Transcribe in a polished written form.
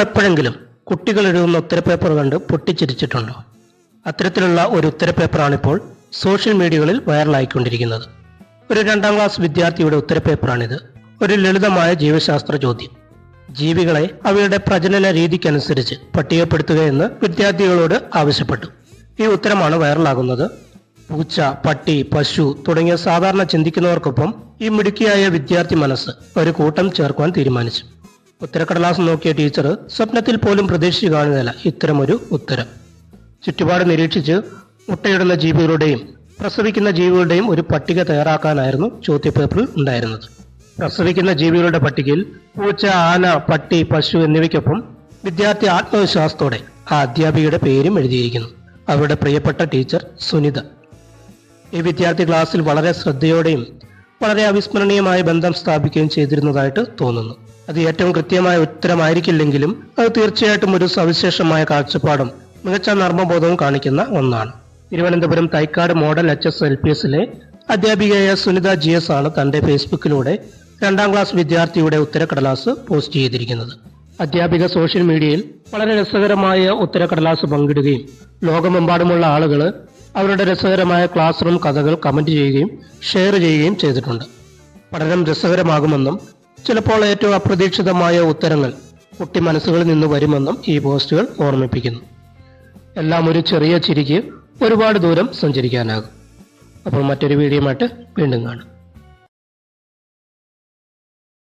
എപ്പോഴെങ്കിലും കുട്ടികൾ എഴുതുന്ന ഉത്തരപേപ്പർ കണ്ട് പൊട്ടിച്ചിരിച്ചിട്ടുണ്ടോ? അത്തരത്തിലുള്ള ഒരു ഉത്തരപേപ്പറാണിപ്പോൾ സോഷ്യൽ മീഡിയകളിൽ വൈറലായിക്കൊണ്ടിരിക്കുന്നത്. ഒരു 2ാം ക്ലാസ് വിദ്യാർത്ഥിയുടെ ഉത്തരപേപ്പറാണിത്. ഒരു ലളിതമായ ജീവശാസ്ത്ര ചോദ്യം. ജീവികളെ അവയുടെ പ്രജനന രീതിക്കനുസരിച്ച് പട്ടികപ്പെടുത്തുകയെന്ന് വിദ്യാർത്ഥികളോട് ആവശ്യപ്പെട്ടു. ഈ ഉത്തരമാണ് വൈറലാകുന്നത്. പൂച്ച, പട്ടി, പശു തുടങ്ങിയ സാധാരണ ചിന്തിക്കുന്നവർക്കൊപ്പം ഈ മിടുക്കിയായ വിദ്യാർത്ഥി മനസ്സ് ഒരു കൂട്ടം ചേർക്കുവാൻ തീരുമാനിച്ചു. ഉത്തരക്കടലാസ് നോക്കിയ ടീച്ചർ സ്വപ്നത്തിൽ പോലും പ്രതീക്ഷിച്ചു കാണുന്നില്ല ഇത്തരമൊരു ഉത്തരം. ചുറ്റുപാട് നിരീക്ഷിച്ച് മുട്ടയിടുന്ന ജീവികളുടെയും പ്രസവിക്കുന്ന ജീവികളുടെയും ഒരു പട്ടിക തയ്യാറാക്കാനായിരുന്നു ചോദ്യപേപ്പറിൽ ഉണ്ടായിരുന്നത്. പ്രസവിക്കുന്ന ജീവികളുടെ പട്ടികയിൽ പൂച്ച, ആന, പട്ടി, പശു എന്നിവയ്ക്കൊപ്പം വിദ്യാർത്ഥി ആത്മവിശ്വാസത്തോടെ ആ അധ്യാപികയുടെ പേരും എഴുതിയിരിക്കുന്നു. അവരുടെ പ്രിയപ്പെട്ട ടീച്ചർ സുനിത. ഈ വിദ്യാർത്ഥി ക്ലാസ്സിൽ വളരെ ശ്രദ്ധയോടെയും വളരെ അവിസ്മരണീയമായ ബന്ധം സ്ഥാപിക്കുകയും ചെയ്തിരുന്നതായിട്ട് തോന്നുന്നു. അത് ഏറ്റവും കൃത്യമായ ഉത്തരമായിരിക്കില്ലെങ്കിലും അത് തീർച്ചയായിട്ടും ഒരു സവിശേഷമായ കാഴ്ചപ്പാടും മികച്ച നർമ്മബോധവും കാണിക്കുന്ന ഒന്നാണ്. തിരുവനന്തപുരം തൈക്കാട് മോഡൽ HSLPSലെ അധ്യാപികയായ സുനിത GS ആണ് തന്റെ ഫേസ്ബുക്കിലൂടെ 2ാം ക്ലാസ് വിദ്യാർത്ഥിയുടെ ഉത്തരക്കടലാസ് പോസ്റ്റ് ചെയ്തിരിക്കുന്നത്. അധ്യാപിക സോഷ്യൽ മീഡിയയിൽ വളരെ രസകരമായ ഉത്തരക്കടലാസ് പങ്കിടുകയും ലോകമെമ്പാടുമുള്ള ആളുകൾ അവരുടെ രസകരമായ ക്ലാസ് റൂം കഥകൾ കമന്റ് ചെയ്യുകയും ഷെയർ ചെയ്യുകയും ചെയ്തിട്ടുണ്ട്. പഠനം രസകരമാകുമെന്നും ചിലപ്പോൾ ഏറ്റവും അപ്രതീക്ഷിതമായ ഉത്തരങ്ങൾ കുട്ടി മനസ്സുകളിൽ നിന്ന് വരുമെന്നും ഈ പോസ്റ്റുകൾ ഓർമ്മിപ്പിക്കുന്നു. എല്ലാം ഒരു ചെറിയ ചിരിക്ക് ഒരുപാട് ദൂരം സഞ്ചരിക്കാനാകും. അപ്പോൾ മറ്റൊരു വീഡിയോയുമായിട്ട് വീണ്ടും കാണാം.